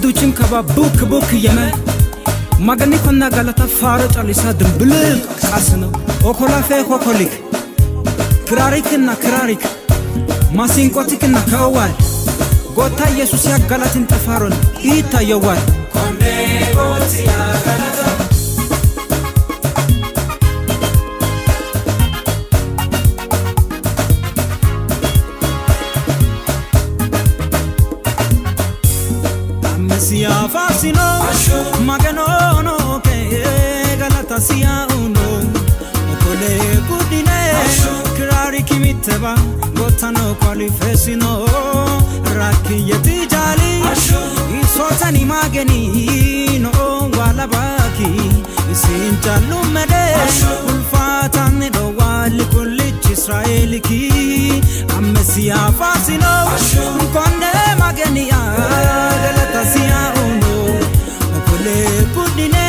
duchin kaba buk yeme magani konna galata faro chalisa dumble qasno okola fe kokolik kirarik na kirarik masinkotik na kawal gota yesus ya galatin tafaron ita yawal konde goti ya galata sia fasino magano no ke galata sia uno okole kudine kirari kimiteba gotano qualifesino rakiyeti jali isotani mageni no wala baki isinjalu mede ulfatan do wali kulli israeliki amsia fasino konde mageni ya galata sia uno okole kudine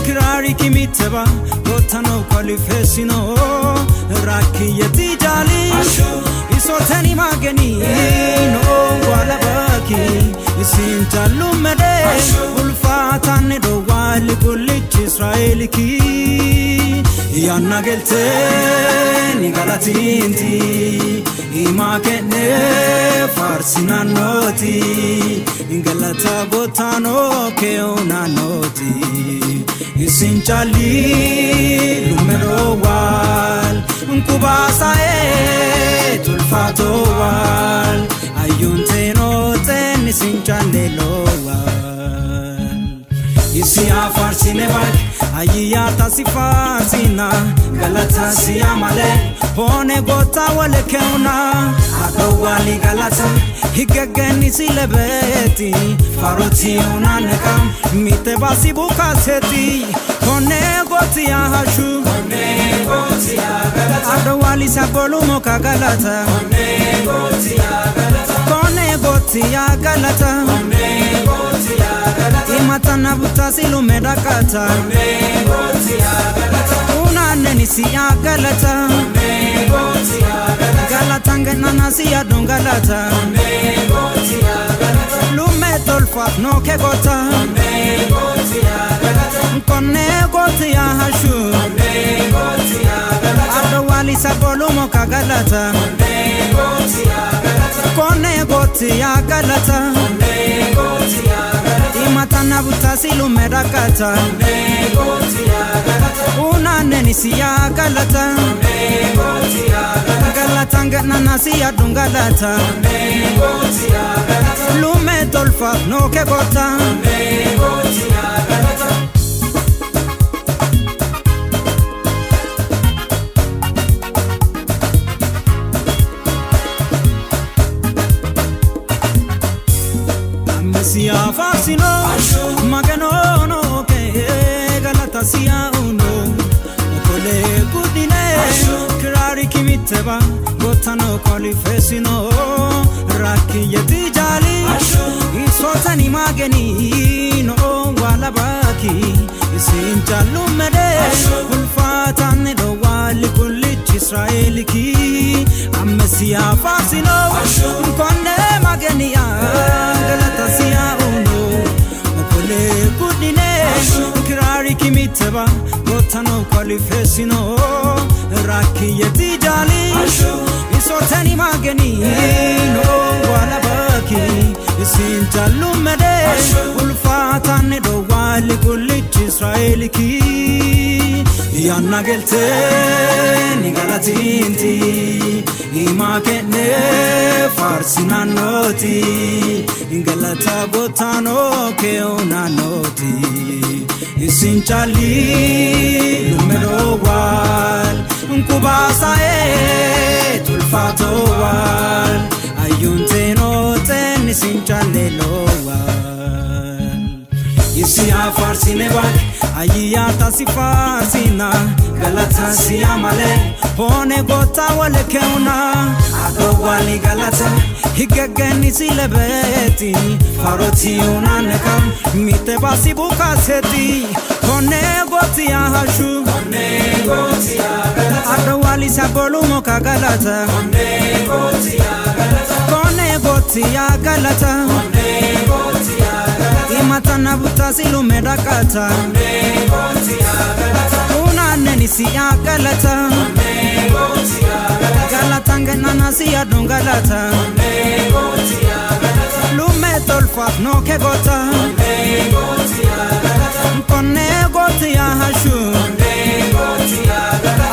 kirari kimiteba gotano qualifesino rakiyeti jali isotani mageni no wala baki isinjalu mede ulfatan do wali kulli israeliki yanna gelte ni galatinti imakene farsina noti ingalata botano keona noti isinchali numero wal unkubasa tulfato wal ayunte noten isinchale lowal isi afarsine wal ayya tasifasina galata siamale hone gota wale keuna adowali galata higageni silebeti faroti unaneka mite basi bukaseti hone goti ya hashu hone goti ya galata adowali sabolu moka galata hone goti ya galata hone goti ya galata hone goti ya galata imatana butasilu medakata hone goti ya galata unaneni siya galata hone goti ya galata galata ngenana siya dongalata hone goti ya galata lume tolfat no ke gota hone goti ya galata konne goti ya hashu hone goti ya galata adowali sabolu moka galata hone goti ya galata konne goti ya galata hone goti ya galata imatana butasilu medakata hone goti ya galata unaneni siya galata hone goti ya galata galata ngenana siya dongalata hone goti ya galata lume tolfat no ke gota hone goti ya galata sia fasino magano no ke galata sia uno okole kudine kirari kimiteba gotano qualifesino rakiyeti jali isotani mageni no wala baki isinjalu mede ulfatan do wali kulli israeliki amsia fasino konde mageni ya galata sia uno okole kudine kirari kimiteba gotano qualifesino rakiyeti jali isotani mageni no wala baki isinjalu mede ulfatan do wali kulli israeliki yanna gelte ni galatinti imakene farsina noti ingalata botano keona noti isinchali numero wal unkubasa tulfato wal ayunte noten isinchale lowal isi afarsine wal ayya tasifasina galata siamale hone gota wale keuna adowali galata higageni silebeti faroti unaneka mite basi bukaseti hone goti ya hashu hone goti ya galata adowali sabolu moka galata hone goti ya galata hone goti ya galata hone goti ya galata Imatana butasilu medakata Unaneni siya galata Galata ngenana siya dun galata Lume tolfat no ke gota Konne goti ya hashu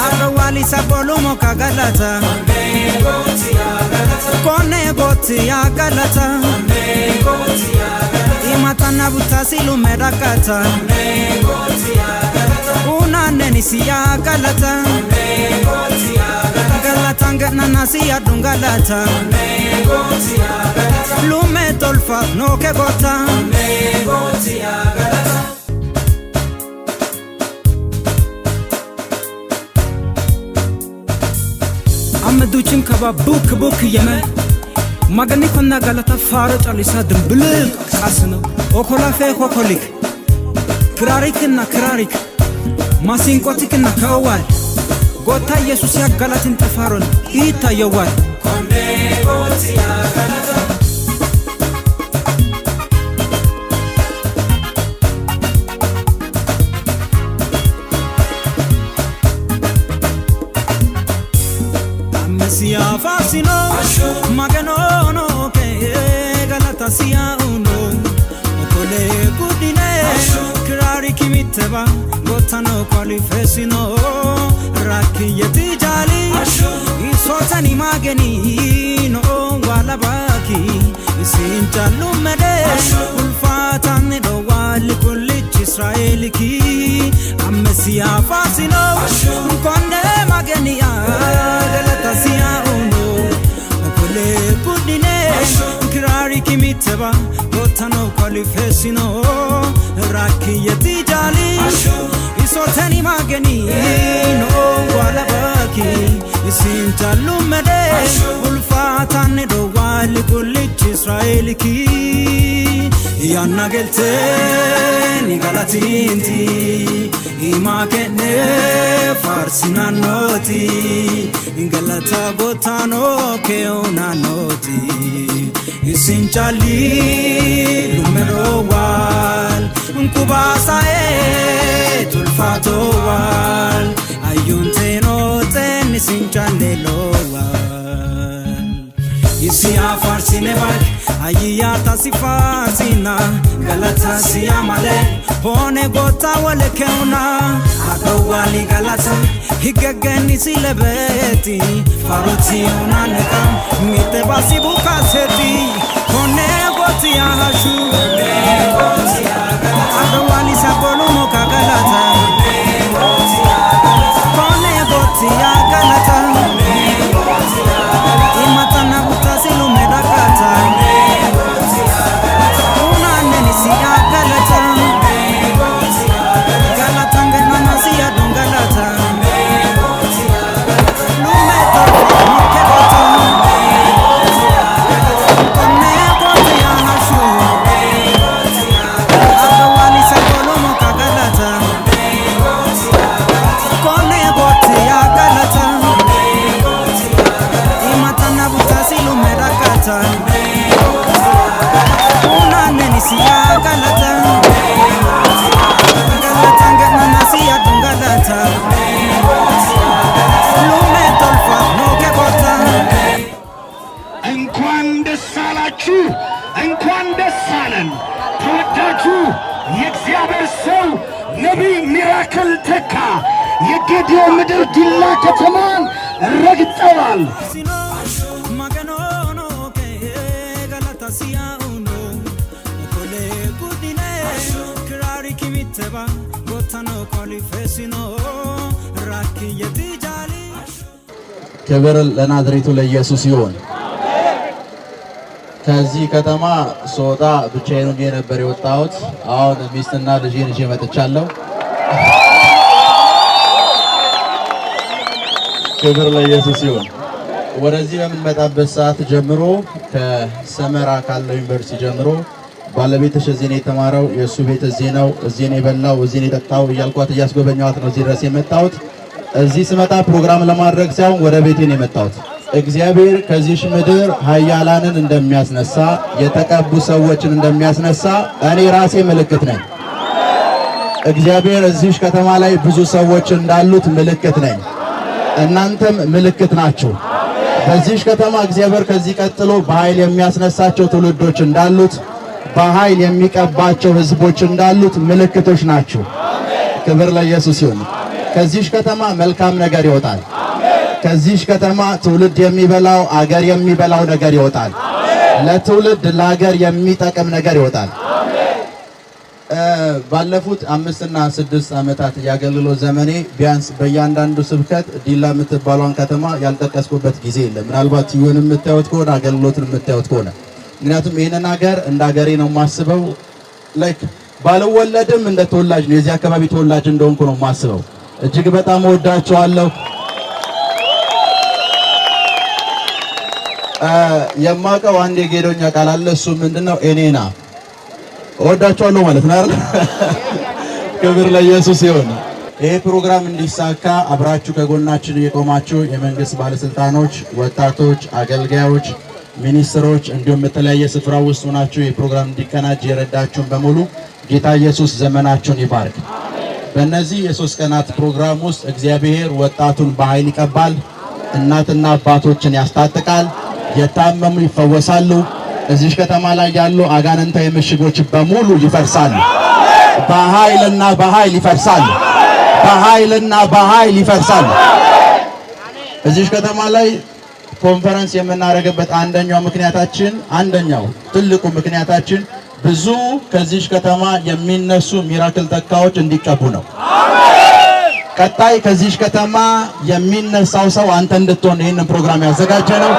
Arwali sabolu moka galata Konne goti ya galata Imatana butasilu medakata Unaneni siya galata Galata ngenana siya dun galata Lume tolfa no ke gota Amduchin kaba buk yeme Magani konna galata faro chalisa dribble kasno Okola fe kokolik Krarik na krarik Masinkotik na kawal Gota Jesus ya galatin tafaron ita yawal Konde goti ya galata Amnesia fascino Magano no ke galata sia uno Okole kudine Krari kimiteba Gotano qualifesino Rakiyeti jali Isotani mageni no wala baki Isinjalu mede Ulfatan do wali kulich Israeli ki Amnesia fascino Konde mageni galata sia uno Okole kudine Kirari kimiteba Gotano qualifesino Rakiyeti jali Isotani mageni no wala baki Isinjalu mede Ulfatan do wali kulich Israeli ki Yanna gelte ni galatinti Ima kenne farsina noti Galata botano ke ona noti Isinchali numero wal Nkubasa tulfato wal Ayunte noten isinchale lo wal Isi afarsine wal Ayiyata sifatina galata siya male Hone gota wale keuna Akawali galata Higageni silebeti Faruti unaneka Mite basi bukaseti Hone goti ya hashu Akawali sabolu moka galata Hone goti ya galata Imatana butasilu medakata Unaneni siya galata Galata ngenana siya dun galata Lume tolfa no ke gota Konne goti ya hashu Akawali sabolu moka galata Konne goti ya galata Imatana butasilu medakata Unaneni siya galata Galata ngenana siya dun galata Lume tolfa no ke gota እንኳን ደስ አላችሁ እንኳን ደስ አለን ተወዳጁ የእግዚአብሔር ሰው ነቢይ ሚራክል ተካ የጌዲዮ ምድር ዲላ ከተማን ረግጠዋል Magano no ke galata siya uno Okole kudine Kirari kimiteba Gotano qualifesino Rakiyeti jali ክብር ለናዝሬቱ ለኢየሱስ ይሁን። ከዚህ ከተማ ሶጣ ብቻዬን ሆኜ ነበር የወጣሁት። አሁን ሚስትና ልጄን ይዤ መጥቻለሁ። ክብር ለኢየሱስ ይሁን። ወደዚህ በምንመጣበት ሰዓት ጀምሮ ከሰመራ ካለው ዩኒቨርሲቲ ጀምሮ ባለቤትሽ እዚህ ነው የተማረው፣ የእሱ ቤት እዚህ ነው፣ እዚህ ነው የበላው፣ እዚህ ነው የጠጣው እያልኳት እያስጎበኘኋት ነው እዚህ ድረስ የመጣሁት። እዚህ ስመጣ ፕሮግራም ለማድረግ ሳይሆን ወደ ቤቴ ነው የመጣሁት። እግዚአብሔር ከዚህ ምድር ኃያላንን እንደሚያስነሳ የተቀቡ ሰዎችን እንደሚያስነሳ እኔ ራሴ ምልክት ነኝ። እግዚአብሔር እዚህ ከተማ ላይ ብዙ ሰዎች እንዳሉት ምልክት ነኝ። እናንተም ምልክት ናችሁ። በዚህ ከተማ እግዚአብሔር ከዚህ ቀጥሎ በኃይል የሚያስነሳቸው ትውልዶች እንዳሉት፣ በኃይል የሚቀባቸው ህዝቦች እንዳሉት ምልክቶች ናችሁ። ክብር ለኢየሱስ ይሁን። ከዚህ ከተማ መልካም ነገር ይወጣል። ከዚህ ከተማ ትውልድ የሚበላው አገር የሚበላው ነገር ይወጣል። ለትውልድ ለአገር የሚጠቅም ነገር ይወጣል። ባለፉት 5 እና 6 ዓመታት ያገልግሎት ዘመኔ ቢያንስ በእያንዳንዱ ስብከት ዲላ የምትባሏን ከተማ ያልጠቀስኩበት ጊዜ የለም። ምናልባት ይሁን የምታዩት ከሆነ አገልግሎትን የምታዩት ከሆነ ምክንያቱም ይሄንን ሀገር እንደ ሀገሬ ነው የማስበው። ላይክ ባልወለድም እንደ ተወላጅ ነው፣ የዚህ አካባቢ ተወላጅ እንደሆንኩ ነው የማስበው። እጅግ በጣም እወዳቸዋለሁ። የማውቀው አንድ የጌዶኛ ቃል አለ። እሱ ምንድነው? እኔና እወዳቸዋለሁ ማለት ነው አይደል? ክብር ለኢየሱስ ይሁን። ይሄ ፕሮግራም እንዲሳካ አብራችሁ ከጎናችን የቆማችሁ የመንግስት ባለስልጣኖች፣ ወጣቶች፣ አገልጋዮች፣ ሚኒስትሮች እንዲሁም በተለያየ ስፍራ ውስጥ ሆናችሁ የፕሮግራም እንዲቀናጅ የረዳችሁን በሙሉ ጌታ ኢየሱስ ዘመናችሁን ይባርክ። በእነዚህ የ3 ቀናት ፕሮግራም ውስጥ እግዚአብሔር ወጣቱን በኃይል ይቀባል፣ እናትና አባቶችን ያስታጥቃል፣ የታመሙ ይፈወሳሉ። እዚህ ከተማ ላይ ያሉ አጋንንታዊ ምሽጎች በሙሉ ይፈርሳሉ። በኃይልና በኃይል ይፈርሳሉ። በኃይልና በኃይል ይፈርሳሉ። እዚህ ከተማ ላይ ኮንፈረንስ የምናደርግበት አንደኛው ትልቁ ምክንያታችን ብዙ ከዚህ ከተማ የሚነሱ ሚራክል ተካዎች እንዲቀቡ ነው። ቀጣይ ከዚህ ከተማ የሚነሳው ሰው አንተ እንድትሆን ይህንን ፕሮግራም ያዘጋጀ ነው።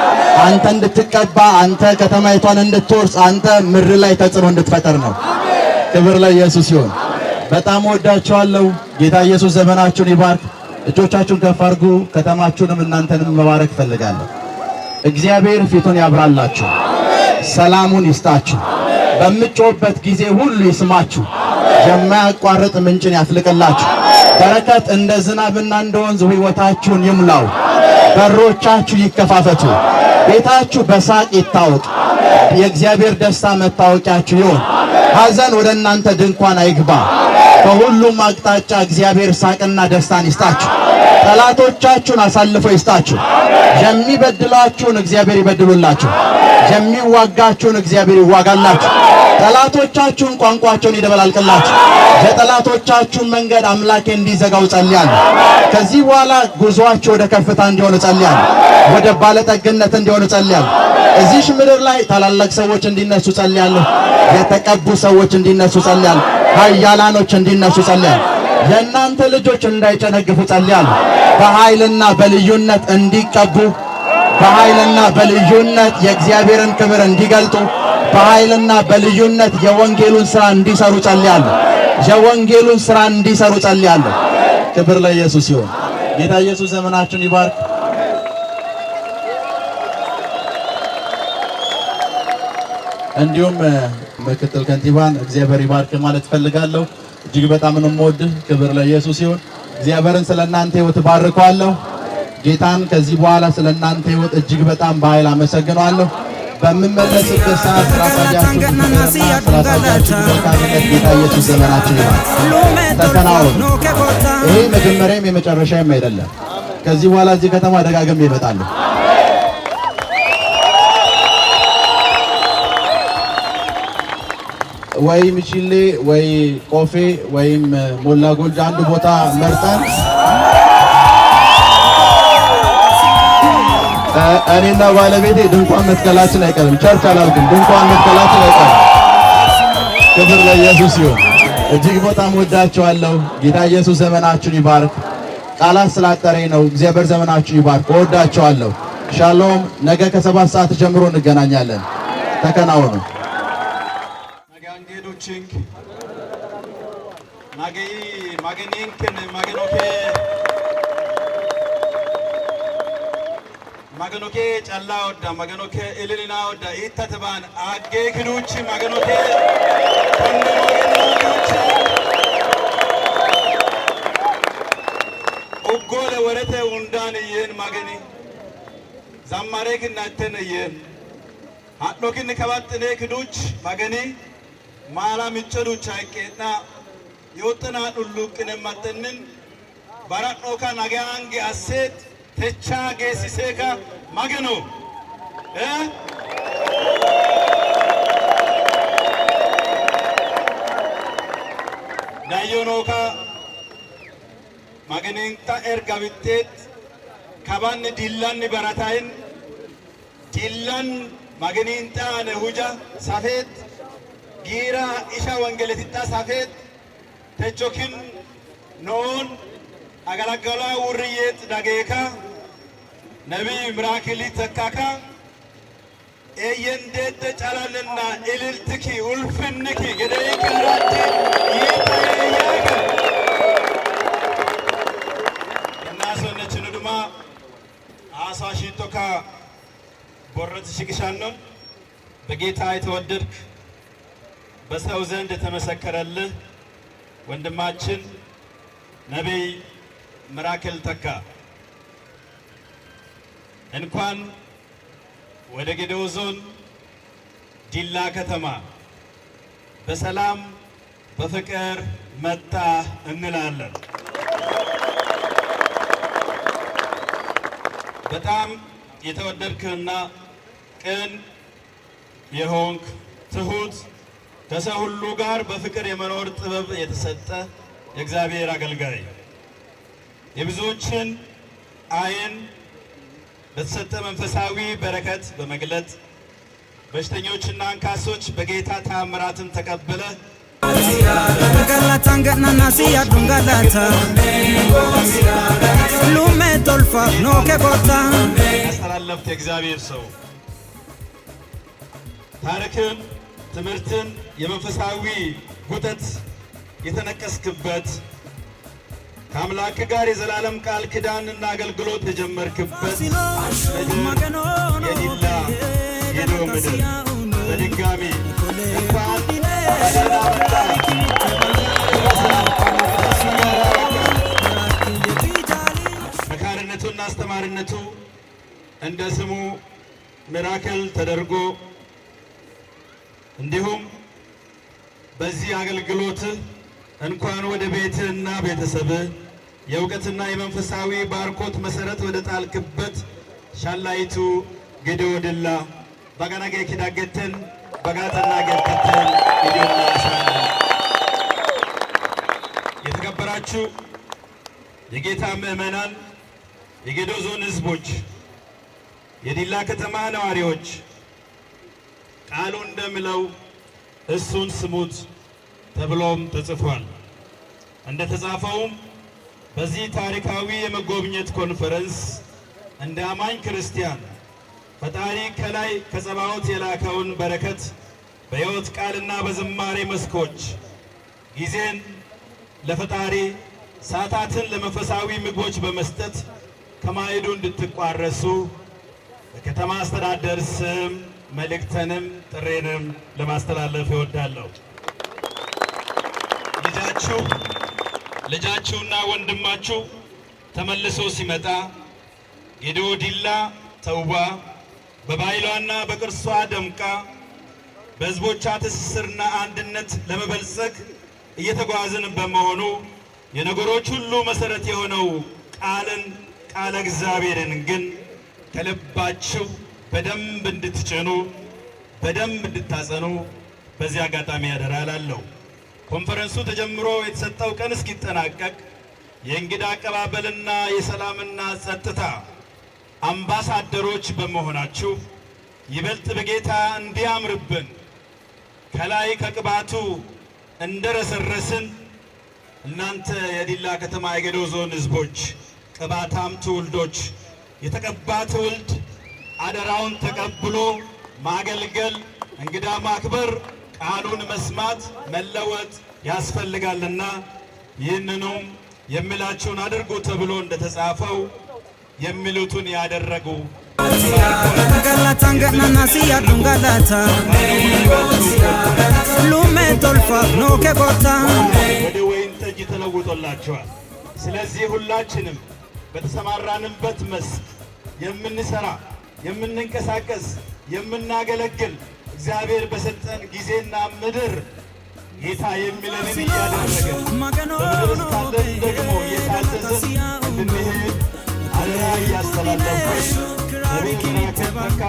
አንተ እንድትቀባ፣ አንተ ከተማይቷን እንድትወርስ፣ አንተ ምድር ላይ ተጽዕኖ እንድትፈጠር ነው። ክብር ለኢየሱስ ይሁን። በጣም ወዳችኋለሁ። ጌታ ኢየሱስ ዘመናችሁን ይባርክ። እጆቻችሁን ከፍ አድርጉ። ከተማችሁንም እናንተንም መባረክ ፈልጋለሁ። እግዚአብሔር ፊቱን ያብራላችሁ፣ ሰላሙን ይስጣችሁ፣ በምትጮህበት ጊዜ ሁሉ ይስማችሁ፣ የማያቋርጥ ምንጭን ያፍልቅላችሁ። በረከት እንደ ዝናብና እንደ ወንዝ ሕይወታችሁን ይሙላው። በሮቻችሁ ይከፋፈቱ። ቤታችሁ በሳቅ ይታወቅ። የእግዚአብሔር ደስታ መታወቂያችሁ ይሁን። ሐዘን ወደ እናንተ ድንኳን አይግባ። ከሁሉም አቅጣጫ እግዚአብሔር ሳቅና ደስታን ይስጣችሁ። ጠላቶቻችሁን አሳልፎ ይስጣችሁ። የሚበድላችሁን እግዚአብሔር ይበድሉላችሁ። የሚዋጋችሁን እግዚአብሔር ይዋጋላችሁ። ጠላቶቻችሁን ቋንቋቸውን ይደበላልቅላችሁ። የጠላቶቻችሁን መንገድ አምላኬ እንዲዘጋው ጸልያለሁ። ከዚህ በኋላ ጉዞአችሁ ወደ ከፍታ እንዲሆን ጸልያለሁ። ወደ ባለጠግነት እንዲሆን ጸልያለሁ። እዚህ ምድር ላይ ታላላቅ ሰዎች እንዲነሱ ጸልያለሁ። የተቀቡ ሰዎች እንዲነሱ ጸልያለሁ። ኃያላኖች እንዲነሱ ጸልያለሁ። የእናንተ ልጆች እንዳይጨነግፉ ጸልያለሁ። በኃይልና በልዩነት እንዲቀቡ፣ በኃይልና በልዩነት የእግዚአብሔርን ክብር እንዲገልጡ፣ በኃይልና በልዩነት የወንጌሉን ሥራ እንዲሰሩ ጸልያለሁ። የወንጌሉን ሥራ እንዲሰሩ ጸልያለሁ። ክብር ለኢየሱስ ይሁን። ጌታ ኢየሱስ ዘመናችሁን ይባርክ። እንዲሁም ምክትል ከንቲባን እግዚአብሔር ይባርክ ማለት ፈልጋለሁ። እጅግ በጣም ነው የምወድህ። ክብር ለኢየሱስ ይሁን። እግዚአብሔርን ስለናንተ ሕይወት ባርካለሁ። ጌታን ከዚህ በኋላ ስለናንተ ሕይወት እጅግ በጣም በኃይል አመሰግናለሁ። በምመለስበት ሰዓት ራሳያችሁ ጌታ ኢየሱስ ዘመናችን ይባርክ። ተከናወኑ። ይሄ መጀመሪያም የመጨረሻም አይደለም። ከዚህ በኋላ እዚህ ከተማ ደጋግሜ እመጣለሁ። ወይ ሚችሌ ወይ ቆፌ ወይም ሞላ ጎልጃ አንድ ቦታ መርጠን እኔና ባለቤቴ ድንኳን መትከላችን አይቀርም። ቸርች አላልኩም፣ ድንኳን መትከላችን አይቀርም። ክብር ለኢየሱስ ይሁን። እጅግ በጣም ወዳችኋለሁ። ጌታ ኢየሱስ ዘመናችሁን ይባርክ። ቃላት ስላጠረኝ ነው። እግዚአብሔር ዘመናችሁን ይባርክ። ወዳችኋለሁ። ሻሎም። ነገ ከ7 ሰዓት ጀምሮ እንገናኛለን። ተከናወኑ። maganoke challa odda maganoke ililina odda ittataban agge kinuchi maganoke kondo maganoke uggole werete undan yen magani ዛማሬክና ተነየ አጥሎክን ከባጥኔ ክዱች ማገኒ ማላ ምጨዱ ቻይቄና የወጥና ዱሉቅነ ማጠንን ባራቆካ ናጋንጌ አሴት ተቻ ጌሲሴካ ማገኖ ዳዮኖካ ማገኔንታ ኤርጋብቴት ካባን ዲላን በራታይን ዲላን ማገኔንታ ነሁጃ ሳፌት ጊራ ኢሻ ወንጌለቲታ ሳፌት ተቾኪን ኖን አገላገላ ውርየት ዳጌካ ነቢይ ምራክሊ ተካካ ኤየንዴት ጫላለና እልልትኪ ውልፍንኪ ገደይክ አራቲ ይታያያከ እናሶነችን ድማ አሳሺቶካ ቦረት ሽግሻኖን በጌታ የተወደድክ በሰው ዘንድ የተመሰከረልህ ወንድማችን ነቢይ ምራክል ተካ እንኳን ወደ ጌዴኦ ዞን ዲላ ከተማ በሰላም በፍቅር መጣ እንላለን። በጣም የተወደድክና ቅን የሆንክ ትሁት ከሰው ሁሉ ጋር በፍቅር የመኖር ጥበብ የተሰጠ የእግዚአብሔር አገልጋይ የብዙዎችን አይን በተሰጠ መንፈሳዊ በረከት በመግለጥ በሽተኞችና አንካሶች በጌታ ተአምራትን ተቀበለ ገላታንገናና ሲያዱንጋላታ ሉሜ ቶልፋ ኖ ከቦታ ያስተላለፍት የእግዚአብሔር ሰው ታሪክን ትምህርትን የመንፈሳዊ ጉጠት የተነቀስክበት ከአምላክ ጋር የዘላለም ቃል ኪዳንና አገልግሎት የጀመርክበት የዲላ ጌዴኦ ምድር በድጋሚ እንኳን መካርነቱና አስተማሪነቱ እንደ ስሙ ሚራክል ተደርጎ እንዲሁም በዚህ አገልግሎት እንኳን ወደ ቤትና ቤተሰብ የእውቀትና የመንፈሳዊ ባርኮት መሰረት ወደ ጣልክበት ሻላይቱ ጌዴኦ ዲላ ባጋናገ ኪዳገተን ባጋተና ገተን ጌዴኦ ሳና የተከበራችሁ የጌታ ምዕመናን፣ የጌዴኦ ዞን ህዝቦች፣ የዲላ ከተማ ነዋሪዎች ቃሉ እንደሚለው እሱን ስሙት ተብሎም ተጽፏል። እንደተጻፈውም በዚህ ታሪካዊ የመጎብኘት ኮንፈረንስ እንደ አማኝ ክርስቲያን ፈጣሪ ከላይ ከጸባዖት የላከውን በረከት በሕይወት ቃልና በዝማሬ መስኮች ጊዜን ለፈጣሪ ሰዓታትን ለመንፈሳዊ ምግቦች በመስጠት ከማዕዱ እንድትቋረሱ በከተማ አስተዳደር ስም መልእክተንም ጥሬንም ለማስተላለፍ እወዳለሁ። ልጃችሁና ወንድማችሁ ተመልሶ ሲመጣ ጌዴኦ ዲላ ተውባ በባህሏና በቅርሷ ደምቃ በህዝቦቿ ትስስርና አንድነት ለመበልጸግ እየተጓዝን በመሆኑ የነገሮች ሁሉ መሰረት የሆነው ቃለ እግዚአብሔርን ግን ከልባችሁ በደንብ እንድትጭኑ በደንብ እንድታጸኑ በዚህ አጋጣሚ ያደራ እላለሁ። ኮንፈረንሱ ተጀምሮ የተሰጠው ቀን እስኪጠናቀቅ የእንግዳ አቀባበልና የሰላምና ጸጥታ አምባሳደሮች በመሆናችሁ ይበልጥ በጌታ እንዲያምርብን ከላይ ከቅባቱ እንደረሰረስን እናንተ የዲላ ከተማ የጌዴኦ ዞን ህዝቦች ቅባታም ትውልዶች የተቀባ ትውልድ አደራውን ተቀብሎ ማገልገል፣ እንግዳ ማክበር፣ ቃሉን መስማት፣ መለወጥ ያስፈልጋልና ይህንኑም የሚላችሁን አድርጉ ተብሎ እንደተጻፈው የሚሉትን ያደረጉ ገላታንገናና ሲያዱንጋላታ ሉሜ ቶልፋ ኖ ከቦታ ወደ ወይን ጠጅ ተለውጦላችኋል። ስለዚህ ሁላችንም በተሰማራንበት መስክ የምንሰራ የምንንቀሳቀስ የምናገለግል እግዚአብሔር በሰጠን ጊዜና ምድር ጌታ የሚለንን እያደረገን በምድር እስካለን ደግሞ የታዘዘን እንድንሄድ አደራ እያስተላለፍኩኝ ነቢይ ሚራክል ተካ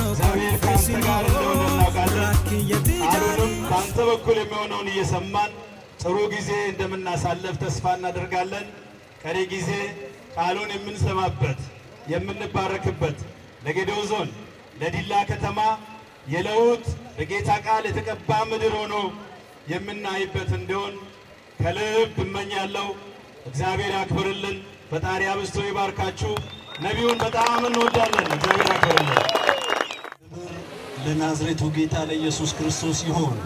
እግዚአብሔር ከአንተ ጋር እንደሆነ እናውቃለን። ቃሉንም በአንተ በኩል የሚሆነውን እየሰማን ጥሩ ጊዜ እንደምናሳለፍ ተስፋ እናደርጋለን። ቀሪ ጊዜ ቃሉን የምንሰማበት የምንባረክበት ለጌዴኦ ዞን ለዲላ ከተማ የለውጥ በጌታ ቃል የተቀባ ምድር ሆኖ የምናይበት እንዲሆን ከልብ እመኛለሁ። እግዚአብሔር ያክብርልን። ፈጣሪ አብዝቶ ይባርካችሁ። ነቢዩን በጣም እንወዳለን። እግዚአብሔር ያክብርልን። ክብር ለናዝሬቱ ጌታ ለኢየሱስ ክርስቶስ ይሁን።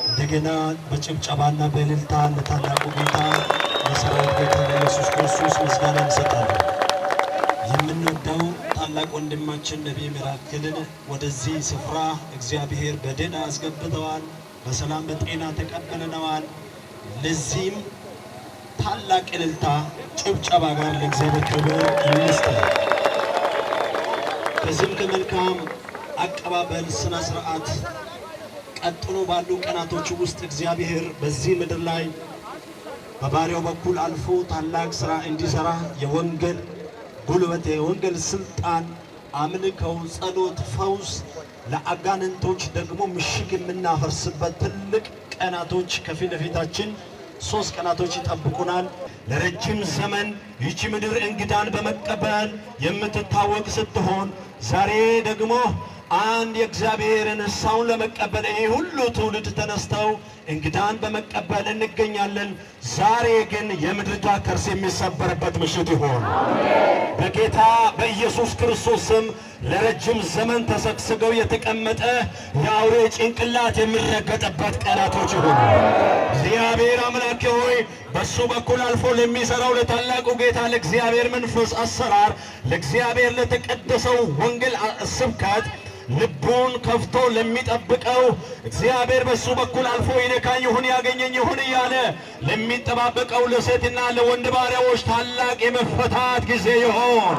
እንደገና በጭብጨባና በእልልታ ለታላቁ ጌታ ለሰራዊት ጌታ ለኢየሱስ ክርስቶስ ምስጋና እንሰጣለን። የምንወደው ታላቅ ወንድማችን ነቢይ ሚራክልን ወደዚህ ስፍራ እግዚአብሔር በደህና አስገብተዋል። በሰላም በጤና ተቀበለነዋል። ለዚህም ታላቅ እልልታ ጭብጨባ ጋር ለእግዚአብሔር ክብር ይመስገን። ከዚህም ከመልካም አቀባበል ስነ ስርዓት ቀጥሎ ባሉ ቀናቶች ውስጥ እግዚአብሔር በዚህ ምድር ላይ በባሪያው በኩል አልፎ ታላቅ ስራ እንዲሰራ የወንጌል ጉልበት የወንጌል ስልጣን አምልከው፣ ጸሎት፣ ፈውስ ለአጋንንቶች ደግሞ ምሽግ የምናፈርስበት ትልቅ ቀናቶች ከፊት ለፊታችን 3 ቀናቶች ይጠብቁናል። ለረጅም ዘመን ይህች ምድር እንግዳን በመቀበል የምትታወቅ ስትሆን ዛሬ ደግሞ አንድ የእግዚአብሔርን ሰውን ለመቀበል ይህ ሁሉ ትውልድ ተነስተው እንግዳን በመቀበል እንገኛለን። ዛሬ ግን የምድሪቷ ከርስ የሚሰበርበት ምሽት ይሆን በጌታ በኢየሱስ ክርስቶስ ስም። ለረጅም ዘመን ተሰግስገው የተቀመጠ የአውሬ ጭንቅላት የሚረገጥበት ቀናቶች ይሆኑ። እግዚአብሔር አምላክ ሆይ በሱ በኩል አልፎ ለሚሰራው ለታላቁ ጌታ ለእግዚአብሔር መንፈስ አሰራር ለእግዚአብሔር ለተቀደሰው ወንጌል ስብከት ልቡን ከፍቶ ለሚጠብቀው እግዚአብሔር በሱ በኩል አልፎ ይነካኝ ይሁን ያገኘኝ ይሁን እያለ ለሚጠባበቀው ለሴትና ለወንድ ባሪያዎች ታላቅ የመፈታት ጊዜ ይሆን።